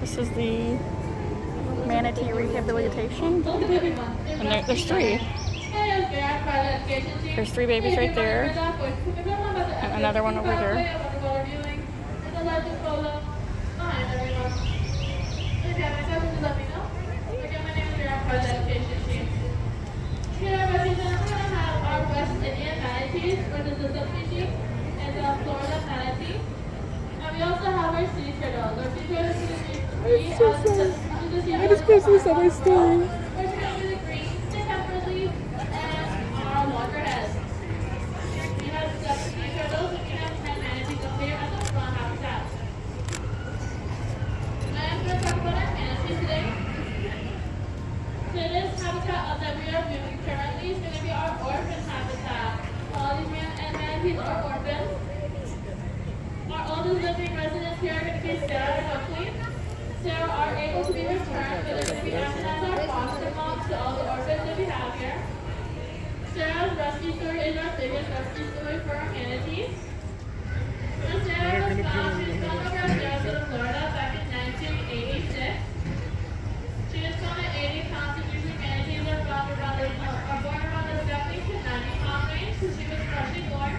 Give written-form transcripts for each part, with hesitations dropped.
This is the Manatee Rehabilitation. And there's three. There's three babies right there. And another one over there. Here at West Indian, we're going to have our West Indian manatees, which is the subspecies, and the Florida manatee. And we also have our sea turtle. Our sea turtle is going to be free as I just posted this on my story. which can be the green, the pepper leaf, and our loggerhead. We have 7 sea turtles, and we have 10 manatees up here at the front habitat. I'm going to talk about our manatees today. So this habitat that we are viewing currently is going to be our orphan habitat. All these manatees are orphans. Our oldest living residents here are going to be Sarah and Oakley. Sarah are able to be returned, but they're going to be acting as our foster moms to all the orphans that we have here. Sarah's rescue story is our biggest rescue story for our manatees. So Sarah was found over at Sarasota, Florida back in 1986. She is found at 80 pounds, and usually manatees are born around the 70 to 90 pound range, so she was freshly born.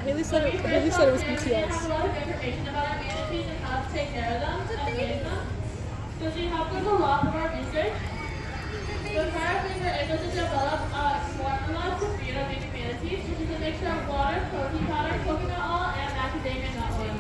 Haley said it was BTS. We have a lot of information about our manatees and how to take care of them and raise them. So she helped us a lot with our research. With her, we were able to develop a formula to feed our baby manatees, which is a mixture of water, protein powder, coconut oil, and macadamia nut oil.